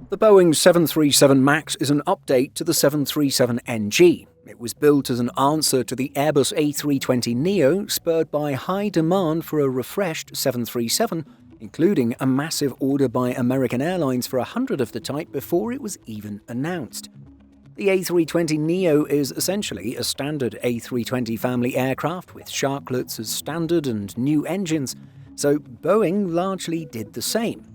The Boeing 737 MAX is an update to the 737NG. It was built as an answer to the Airbus A320neo, spurred by high demand for a refreshed 737, including a massive order by American Airlines for 100 of the type before it was even announced. The A320neo is essentially a standard A320 family aircraft with Sharklets as standard and new engines, so Boeing largely did the same.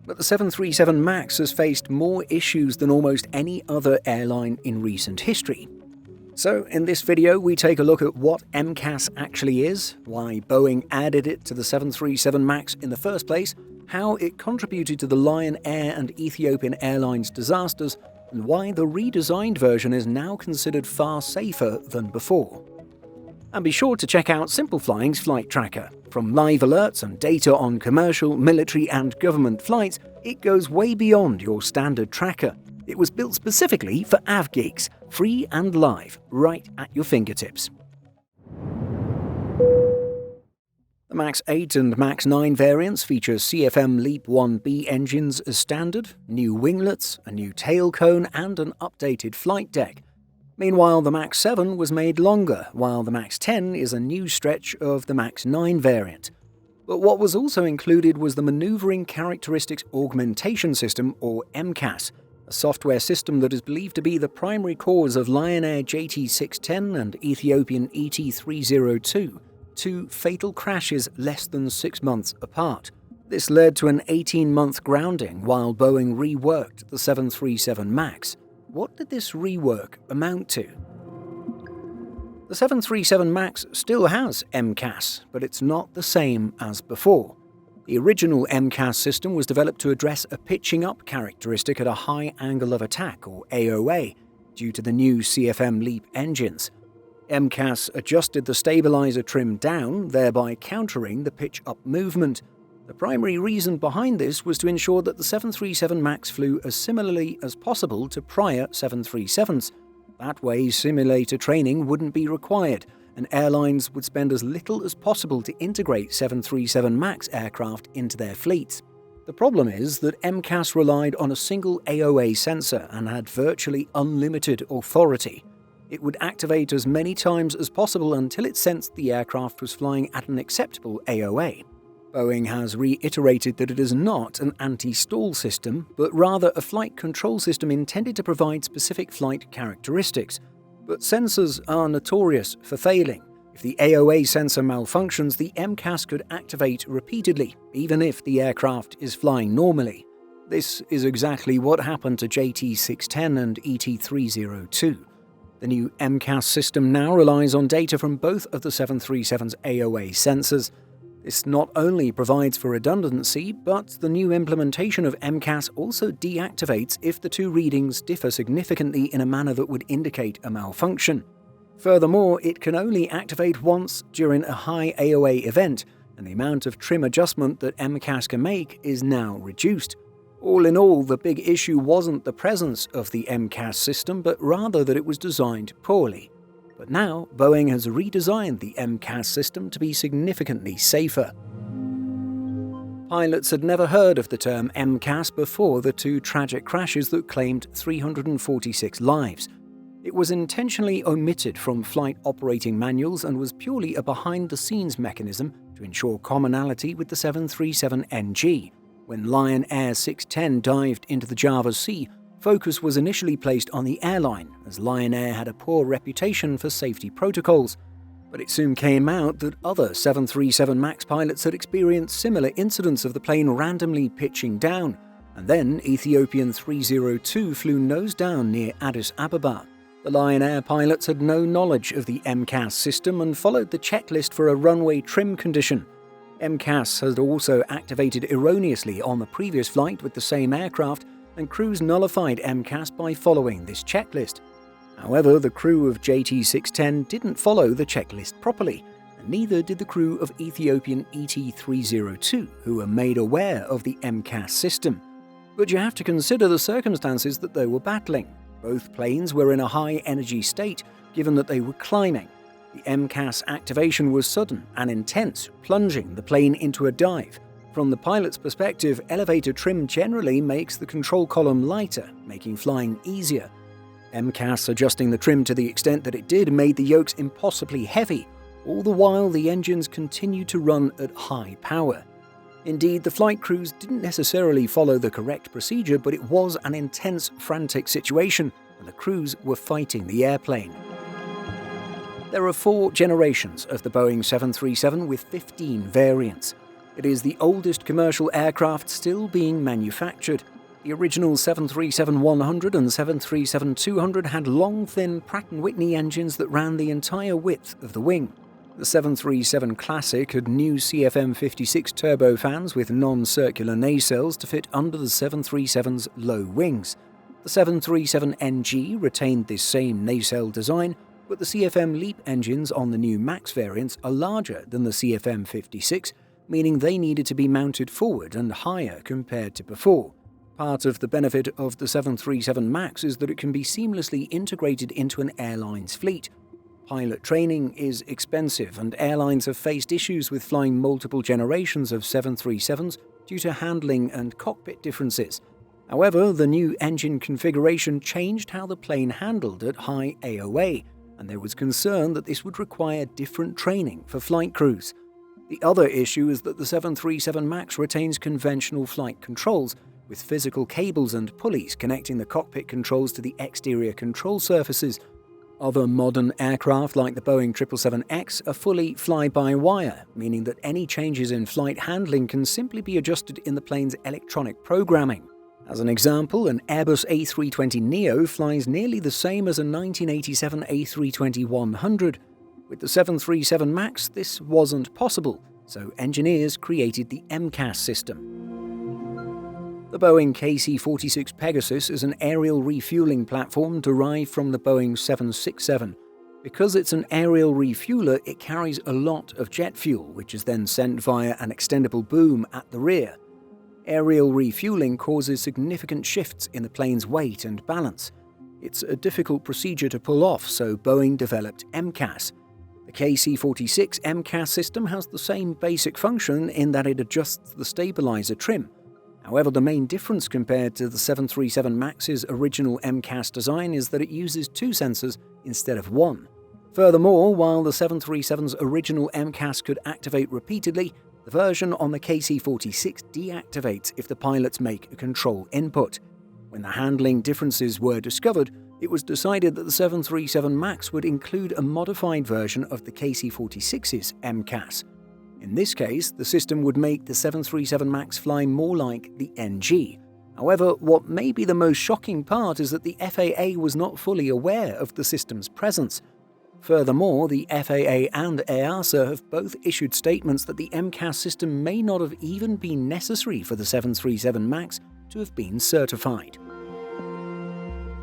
But the 737 MAX has faced more issues than almost any other airline in recent history. So in this video, we take a look at what MCAS actually is, why Boeing added it to the 737 MAX in the first place, how it contributed to the Lion Air and Ethiopian Airlines disasters, and why the redesigned version is now considered far safer than before. And be sure to check out SimpleFlying's flight tracker. From live alerts and data on commercial, military and government flights, it goes way beyond your standard tracker. It was built specifically for AvGeeks, free and live, right at your fingertips. The MAX 8 and MAX 9 variants feature CFM LEAP 1B engines as standard, new winglets, a new tail cone and an updated flight deck. Meanwhile, the MAX 7 was made longer, while the MAX 10 is a new stretch of the MAX 9 variant. But what was also included was the Maneuvering Characteristics Augmentation System, or MCAS, a software system that is believed to be the primary cause of Lion Air JT610 and Ethiopian ET302, two fatal crashes less than 6 months apart. This led to an 18-month grounding while Boeing reworked the 737 MAX. What did this rework amount to? The 737 MAX still has MCAS, but it's not the same as before. The original MCAS system was developed to address a pitching up characteristic at a high angle of attack, or AOA, due to the new CFM LEAP engines. MCAS adjusted the stabilizer trim down, thereby countering the pitch-up movement. The primary reason behind this was to ensure that the 737 MAX flew as similarly as possible to prior 737s. That way, simulator training wouldn't be required, and airlines would spend as little as possible to integrate 737 MAX aircraft into their fleets. The problem is that MCAS relied on a single AOA sensor and had virtually unlimited authority. It would activate as many times as possible until it sensed the aircraft was flying at an acceptable AOA. Boeing has reiterated that it is not an anti-stall system, but rather a flight control system intended to provide specific flight characteristics. But sensors are notorious for failing. If the AOA sensor malfunctions, the MCAS could activate repeatedly, even if the aircraft is flying normally. This is exactly what happened to JT610 and ET302. The new MCAS system now relies on data from both of the 737's AOA sensors. This not only provides for redundancy, but the new implementation of MCAS also deactivates if the two readings differ significantly in a manner that would indicate a malfunction. Furthermore, it can only activate once during a high AOA event, and the amount of trim adjustment that MCAS can make is now reduced. All in all, the big issue wasn't the presence of the MCAS system, but rather that it was designed poorly. But now, Boeing has redesigned the MCAS system to be significantly safer. Pilots had never heard of the term MCAS before the two tragic crashes that claimed 346 lives. It was intentionally omitted from flight operating manuals and was purely a behind-the-scenes mechanism to ensure commonality with the 737NG. When Lion Air 610 dived into the Java Sea, focus was initially placed on the airline, as Lion Air had a poor reputation for safety protocols. But it soon came out that other 737 MAX pilots had experienced similar incidents of the plane randomly pitching down, and then Ethiopian 302 flew nose down near Addis Ababa. The Lion Air pilots had no knowledge of the MCAS system and followed the checklist for a runway trim condition. MCAS had also activated erroneously on the previous flight with the same aircraft, and crews nullified MCAS by following this checklist. However, the crew of JT610 didn't follow the checklist properly, and neither did the crew of Ethiopian ET302, who were made aware of the MCAS system. But you have to consider the circumstances that they were battling. Both planes were in a high-energy state, given that they were climbing. The MCAS activation was sudden and intense, plunging the plane into a dive. From the pilot's perspective, elevator trim generally makes the control column lighter, making flying easier. MCAS adjusting the trim to the extent that it did made the yokes impossibly heavy, all the while the engines continued to run at high power. Indeed, the flight crews didn't necessarily follow the correct procedure, but it was an intense, frantic situation, and the crews were fighting the airplane. There are 4 generations of the Boeing 737 with 15 variants. It is the oldest commercial aircraft still being manufactured. The original 737-100 and 737-200 had long, thin Pratt & Whitney engines that ran the entire width of the wing. The 737 Classic had new CFM56 turbofans with non-circular nacelles to fit under the 737's low wings. The 737NG retained this same nacelle design, but the CFM LEAP engines on the new MAX variants are larger than the CFM56, meaning they needed to be mounted forward and higher compared to before. Part of the benefit of the 737 MAX is that it can be seamlessly integrated into an airline's fleet. Pilot training is expensive, and airlines have faced issues with flying multiple generations of 737s due to handling and cockpit differences. However, the new engine configuration changed how the plane handled at high AOA, and there was concern that this would require different training for flight crews. The other issue is that the 737 MAX retains conventional flight controls, with physical cables and pulleys connecting the cockpit controls to the exterior control surfaces. Other modern aircraft like the Boeing 777X are fully fly-by-wire, meaning that any changes in flight handling can simply be adjusted in the plane's electronic programming. As an example, an Airbus A320neo flies nearly the same as a 1987 A320-100. With the 737 MAX, this wasn't possible, so engineers created the MCAS system. The Boeing KC-46 Pegasus is an aerial refueling platform derived from the Boeing 767. Because it's an aerial refueler, it carries a lot of jet fuel, which is then sent via an extendable boom at the rear. Aerial refueling causes significant shifts in the plane's weight and balance. It's a difficult procedure to pull off, so Boeing developed MCAS. The KC-46 MCAS system has the same basic function in that it adjusts the stabilizer trim. However, the main difference compared to the 737 MAX's original MCAS design is that it uses 2 sensors instead of 1. Furthermore, while the 737's original MCAS could activate repeatedly, the version on the KC-46 deactivates if the pilots make a control input. When the handling differences were discovered, it was decided that the 737 MAX would include a modified version of the KC-46's MCAS. In this case, the system would make the 737 MAX fly more like the NG. However, what may be the most shocking part is that the FAA was not fully aware of the system's presence. Furthermore, the FAA and EASA have both issued statements that the MCAS system may not have even been necessary for the 737 MAX to have been certified.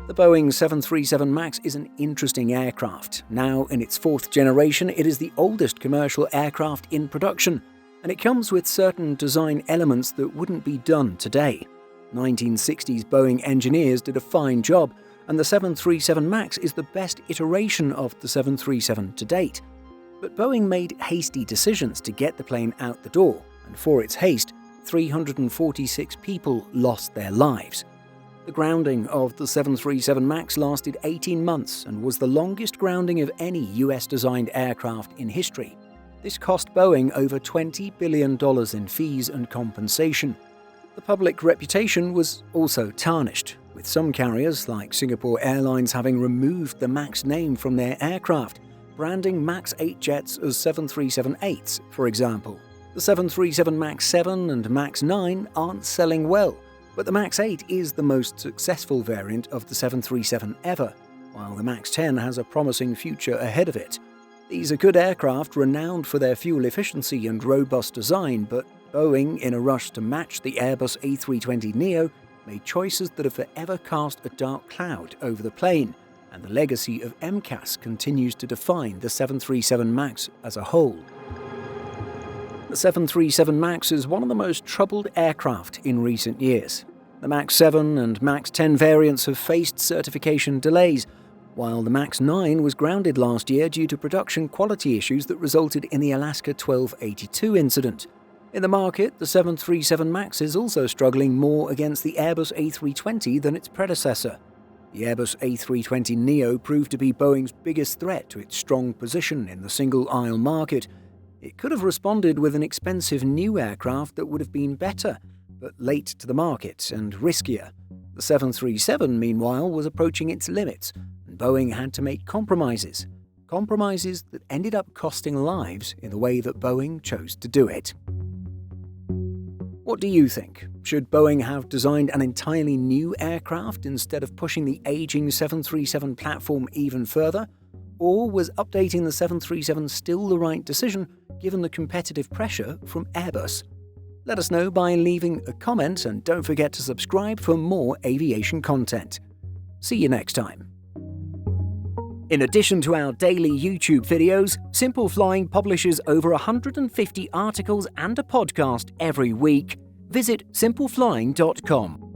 The Boeing 737 MAX is an interesting aircraft. Now in its 4th generation, it is the oldest commercial aircraft in production, and it comes with certain design elements that wouldn't be done today. 1960s Boeing engineers did a fine job, and the 737 MAX is the best iteration of the 737 to date. But Boeing made hasty decisions to get the plane out the door, and for its haste, 346 people lost their lives. The grounding of the 737 MAX lasted 18 months and was the longest grounding of any US-designed aircraft in history. This cost Boeing over $20 billion in fees and compensation. The public reputation was also tarnished, with some carriers, like Singapore Airlines, having removed the MAX name from their aircraft, branding MAX 8 jets as 737-8s, for example. The 737 MAX 7 and MAX 9 aren't selling well, but the MAX 8 is the most successful variant of the 737 ever, while the MAX 10 has a promising future ahead of it. These are good aircraft renowned for their fuel efficiency and robust design, but Boeing, in a rush to match the Airbus A320neo, made choices that have forever cast a dark cloud over the plane, and the legacy of MCAS continues to define the 737 MAX as a whole. The 737 MAX is one of the most troubled aircraft in recent years. The MAX 7 and MAX 10 variants have faced certification delays, while the MAX 9 was grounded last year due to production quality issues that resulted in the Alaska 1282 incident. In the market, the 737 MAX is also struggling more against the Airbus A320 than its predecessor. The Airbus A320neo proved to be Boeing's biggest threat to its strong position in the single-aisle market. It could have responded with an expensive new aircraft that would have been better, but late to the market and riskier. The 737, meanwhile, was approaching its limits, and Boeing had to make compromises. Compromises that ended up costing lives in the way that Boeing chose to do it. What do you think? Should Boeing have designed an entirely new aircraft instead of pushing the aging 737 platform even further? Or was updating the 737 still the right decision given the competitive pressure from Airbus? Let us know by leaving a comment, and don't forget to subscribe for more aviation content. See you next time. In addition to our daily YouTube videos, Simple Flying publishes over 150 articles and a podcast every week. Visit simpleflying.com.